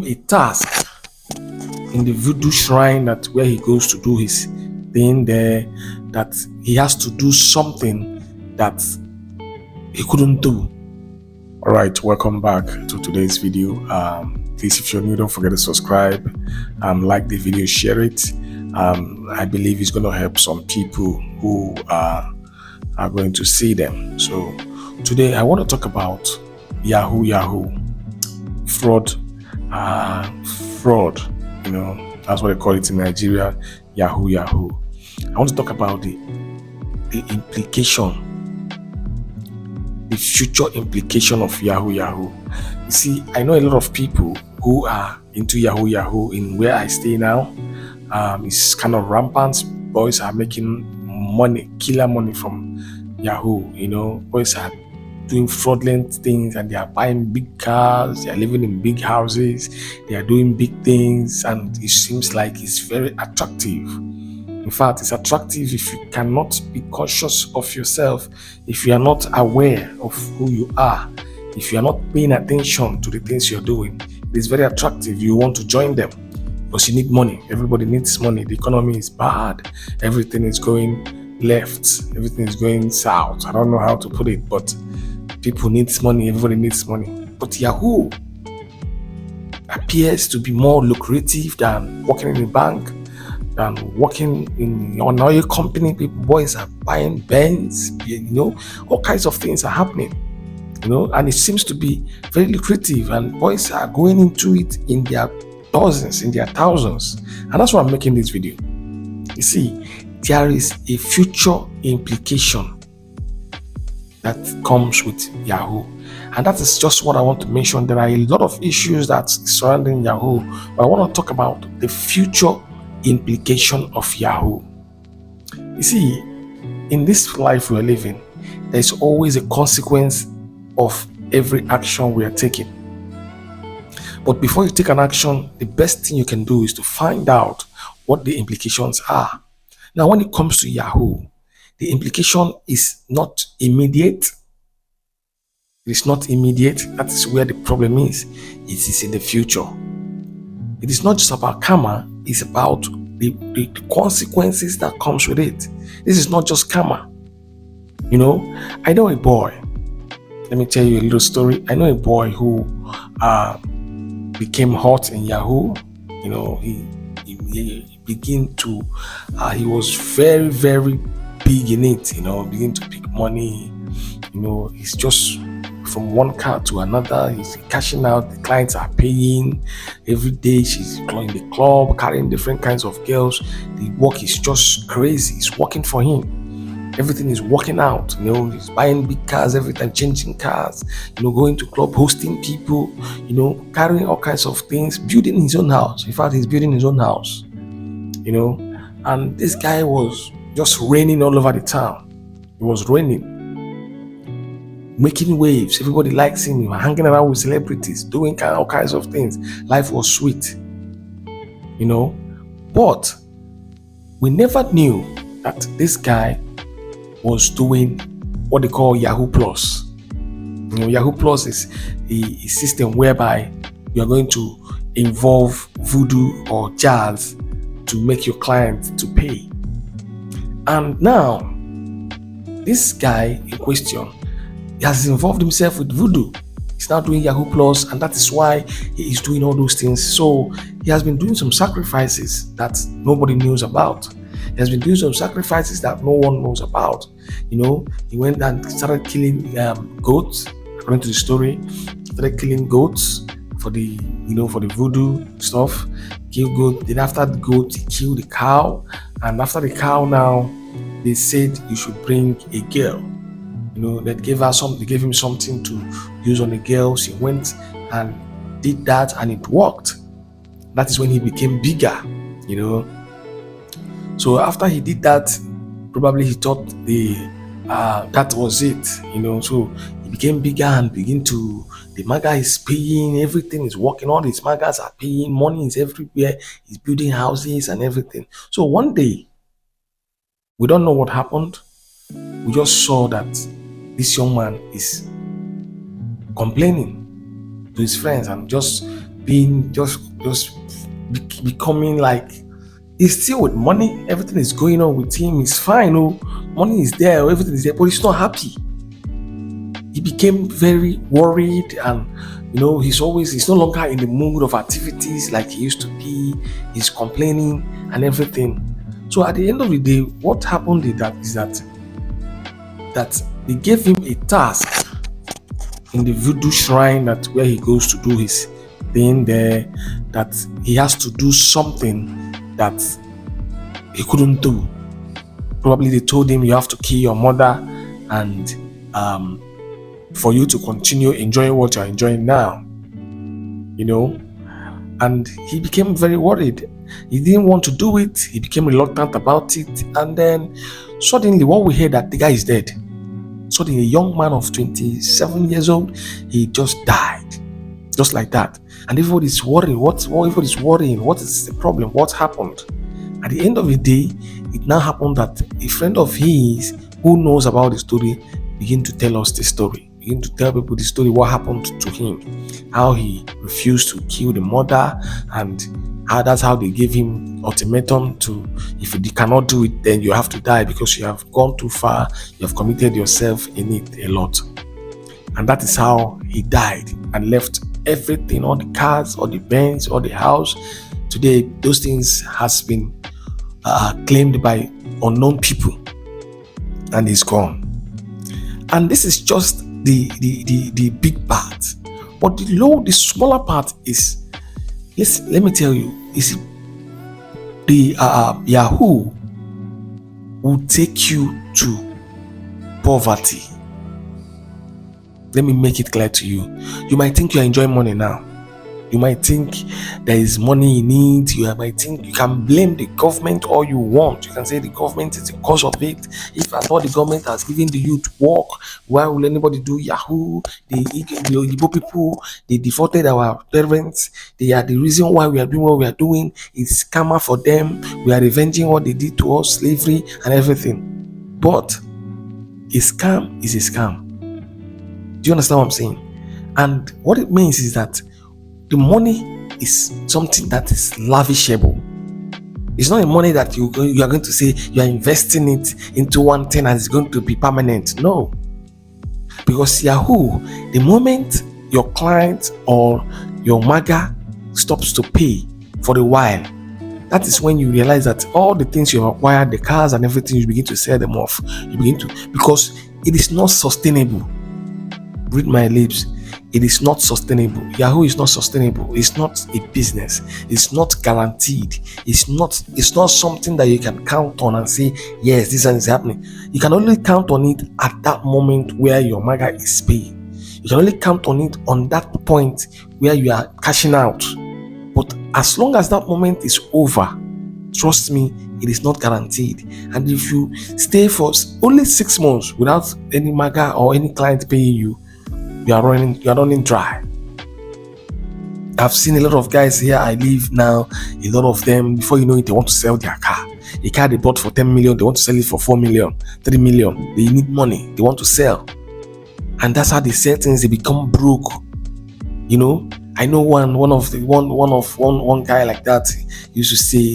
a task in the voodoo shrine that where he goes to do his thing there, that he has to do something that he couldn't do. All right, welcome back to today's video. Please, if you're new, don't forget to subscribe, like the video, share it. I believe it's going to help some people who are going to see them. So today I want to talk about yahoo fraud. Fraud, that's what they call it in Nigeria. Yahoo. I want to talk about the implication, the future implication of yahoo. You see, I know a lot of people who are into yahoo in where I stay now. It's kind of rampant. Boys are making money, killer money from yahoo. Boys are doing fraudulent things, and they are buying big cars, they are living in big houses, they are doing big things, and it seems like it's very attractive. In fact, it's attractive if you cannot be conscious of yourself, if you are not aware of who you are, if you are not paying attention to the things you're doing. It is very attractive. You want to join them because you need money. Everybody needs money. The economy is bad. Everything is going left. Everything is going south. I don't know how to put it, but people need money. Everybody needs money. But Yahoo appears to be more lucrative than working in a bank, than working in an oil company. People, boys are buying Benz. All kinds of things are happening. And it seems to be very lucrative, and boys are going into it in their dozens, in their thousands. And that's why I'm making this video. You see, there is a future implication that comes with Yahoo, and that is just what I want to mention. There are a lot of issues that's surrounding Yahoo, but I want to talk about the future implication of Yahoo. You see, in this life we are living, there's always a consequence of every action we are taking. But before you take an action, the best thing you can do is to find out what the implications are. Now, when it comes to Yahoo, the implication is not immediate. It is not immediate. That is where the problem is. It is in the future. It is not just about karma. It's about the consequences that comes with it. This is not just karma. I know a boy. Let me tell you a little story. I know a boy who became hot in Yahoo. He began to. He was very, very big in it, begin to pick money. He's just from one car to another. He's cashing out. The clients are paying every day. She's in the club, carrying different kinds of girls. The work is just crazy. It's working for him. Everything is working out. He's buying big cars every time, changing cars. Going to club, hosting people. Carrying all kinds of things, building his own house. In fact, he's building his own house. And this guy was just raining all over the town. It was raining, making waves. Everybody likes him. He was hanging around with celebrities, doing all kinds of things. Life was sweet, But we never knew that this guy was doing what they call Yahoo Plus. Yahoo Plus is a system whereby you are going to involve voodoo or jazz to make your client to pay. And now, this guy in question has involved himself with voodoo. He's now doing Yahoo Plus, and that is why he is doing all those things. So he has been doing some sacrifices that nobody knows about. He has been doing some sacrifices that no one knows about. He went and started killing goats. According to the story, started killing goats for the voodoo stuff. Kill goat. Then after the goat, he killed the cow. And after the cow, now they said you should bring a girl. They gave him something to use on the girls. He went and did that, and it worked. That is when he became bigger. So after he did that, probably he thought that was it. So he became bigger and the maga is paying, everything is working, all these magas are paying, money is everywhere, he's building houses and everything. So one day, we don't know what happened. We just saw that this young man is complaining to his friends and just being becoming like he's still with money. Everything is going on with him. He's fine. Oh, money is there. Everything is there, but he's not happy. He became very worried, and he's no longer in the mood of activities like he used to be. He's complaining and everything. So at the end of the day, what happened is that they gave him a task in the voodoo shrine, that where he goes to do his thing there, that he has to do something that he couldn't do. Probably they told him you have to kill your mother, and for you to continue enjoying what you're enjoying now. And he became very worried. He didn't want to do it. He became reluctant about it. And then suddenly, what we heard that the guy is dead. Suddenly, a young man of 27 years old, he just died. Just like that. And everybody's worrying. Everybody's worrying. What is the problem? What happened? At the end of the day, it now happened that a friend of his who knows about the story began to tell us the story. Begin to tell people the story, what happened to him, how he refused to kill the mother, and that's how they gave him ultimatum to, if you cannot do it, then you have to die because you have gone too far, you have committed yourself in it a lot. And that is how he died and left everything, all the cars, all the Benz, all the house. Today, those things has been claimed by unknown people, and he's gone. And this is just the big part, but the smaller part is, let me tell you, is the Yahoo will take you to poverty. Let me make it clear to you. You might think you're enjoying money now. You might think there is money in it. You might think you can blame the government all you want. You can say the government is the cause of it. If at all the government has given the youth work, why will anybody do Yahoo? The Igbo people, they defaulted our parents. They are the reason why we are doing what we are doing. It's karma for them. We are revenging what they did to us, slavery and everything. But a scam is a scam. Do you understand what I'm saying? And what it means is that the money is something that is lavishable. It's not a money that you are going to say you are investing it into one thing and it's going to be permanent. No. Because Yahoo, the moment your client or your maga stops to pay for a while, that is when you realize that all the things you have acquired, the cars and everything, you begin to sell them off. Because it is not sustainable. Read my lips. It is not sustainable. Yahoo is not sustainable. It's not a business. It's not guaranteed. It's not something that you can count on and say, yes, this is happening. You can only count on it at that moment where your maga is paying. You can only count on it on that point where you are cashing out. But as long as that moment is over, trust me, it is not guaranteed. And if you stay for only 6 months without any maga or any client paying you, you are running dry. I've seen a lot of guys here I live now, a lot of them, before you know it, they want to sell their car. A car they bought for 10 million, they want to sell it for 4 million, 3 million. They need money, they want to sell. And that's how they sell things, they become broke. I know one guy like that used to say,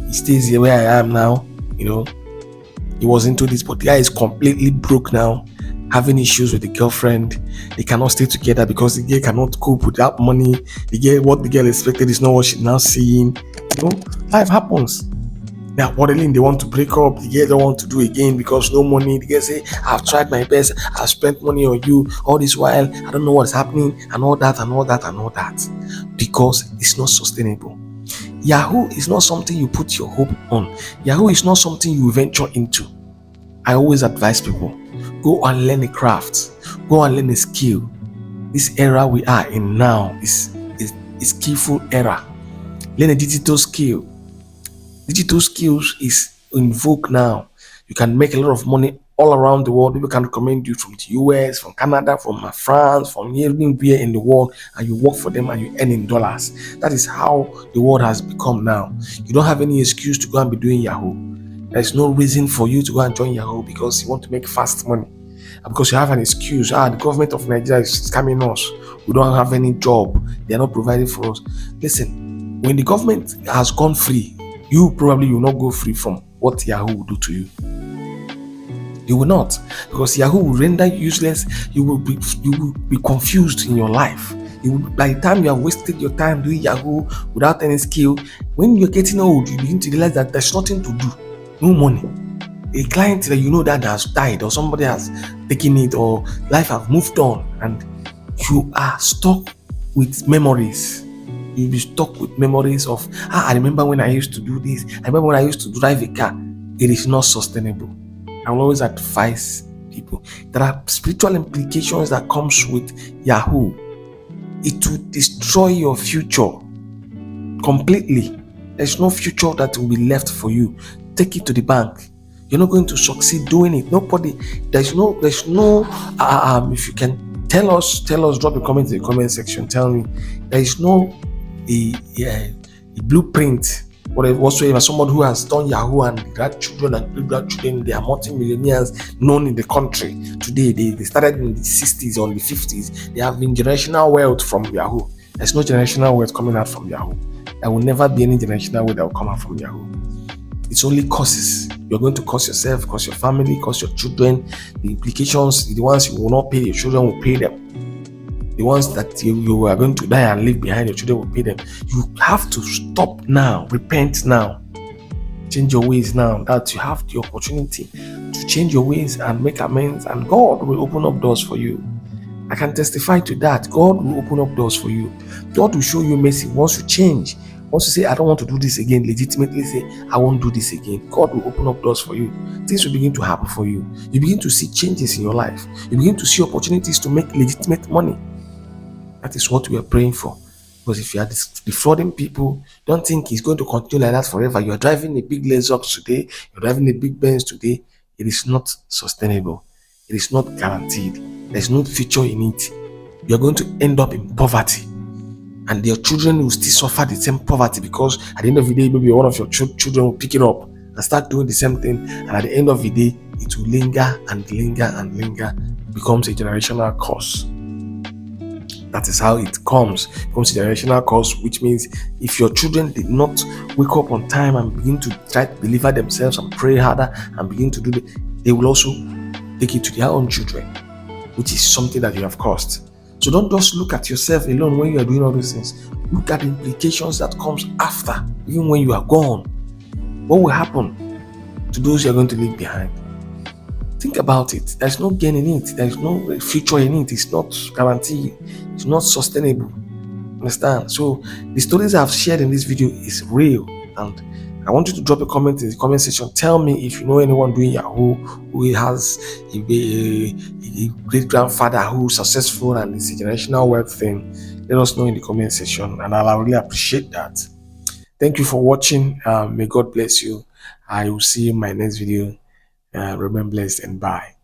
he stays here where I am now. He was into this, but the guy is completely broke now, having issues with the girlfriend. They cannot stay together because the girl cannot cope with that money. What the girl expected is not what she's now seeing. Life happens. They're quarreling, they want to break up. The girl don't want to do again because no money. The girl say, I've tried my best, I've spent money on you all this while, I don't know what's happening, and all that. Because it's not sustainable. Yahoo is not something you put your hope on. Yahoo is not something you venture into. I always advise people, go and learn a craft, go and learn a skill. This era we are in now is skillful era. Learn a digital skill. Digital skills is in vogue now. You can make a lot of money all around the world. People can recommend you from the US, from Canada, from France, from anywhere in the world, and you work for them and you earn in dollars. That is how the world has become now. You don't have any excuse to go and be doing Yahoo. There is no reason for you to go and join Yahoo because you want to make fast money. because you have an excuse. The government of Nigeria is scamming us. We don't have any job. They are not providing for us. Listen, when the government has gone free, you probably will not go free from what Yahoo will do to you. You will not, because Yahoo will render you useless. You will be confused in your life. By the time you have wasted your time doing Yahoo without any skill, when you're getting old, you begin to realize that there's nothing to do, no money. A client that you know that has died, or somebody has taken it, or life have moved on, and you are stuck with memories. You'll be stuck with memories of, I remember when I used to do this. I remember when I used to drive a car. It is not sustainable. I will always advise people. There are spiritual implications that comes with Yahoo. It will destroy your future completely. There's no future that will be left for you. Take it to the bank. You're not going to succeed doing it. Nobody. There's no. If you can tell us. Drop a comment in the comment section. Tell me. There is no a blueprint, whatsoever. Someone who has done Yahoo and grandchildren and great grandchildren, they are multi-millionaires known in the country today. They started in the 60s or the 50s. They have been generational wealth from Yahoo. There's no generational wealth coming out from Yahoo. There will never be any generational wealth that will come out from Yahoo. It's only causes. You're going to cause yourself, cause your family, cause your children. The implications, the ones you will not pay, your children will pay them. The ones that you are going to die and leave behind, your children will pay them. You have to stop now, repent now, change your ways now. That you have the opportunity to change your ways and make amends, and God will open up doors for you. I can testify to that. God will open up doors for you. God will show you mercy once you change. Once you say, I don't want to do this again, legitimately say, I won't do this again, God will open up doors for you. Things will begin to happen for you. You begin to see changes in your life. You begin to see opportunities to make legitimate money. That is what we are praying for. Because if you are defrauding people, don't think it's going to continue like that forever. You are driving a big Lexus today, you're driving a big Benz today. It is not sustainable. It is not guaranteed. There's no future in it. You're going to end up in poverty. And your children will still suffer the same poverty, because at the end of the day, maybe one of your children will pick it up and start doing the same thing. And at the end of the day, it will linger and linger and linger. It becomes a generational curse. That is how it comes. It becomes a generational curse, which means if your children did not wake up on time and begin to try to deliver themselves and pray harder and begin to do it, they will also take it to their own children, which is something that you have caused. So don't just look at yourself alone when you are doing all these things. Look at the implications that comes after, even when you are gone. What will happen to those you are going to leave behind? Think about it. There's no gain in it. There's no future in it. It's not guaranteed. It's not sustainable. Understand? So the stories I've shared in this video is real, and I want you to drop a comment in the comment section. Tell me if you know anyone doing Yahoo who has a great grandfather who is successful and it's a generational wealth thing. Let us know in the comment section, and I'll really appreciate that. Thank you for watching. May God bless you. I will see you in my next video. Remain blessed and bye.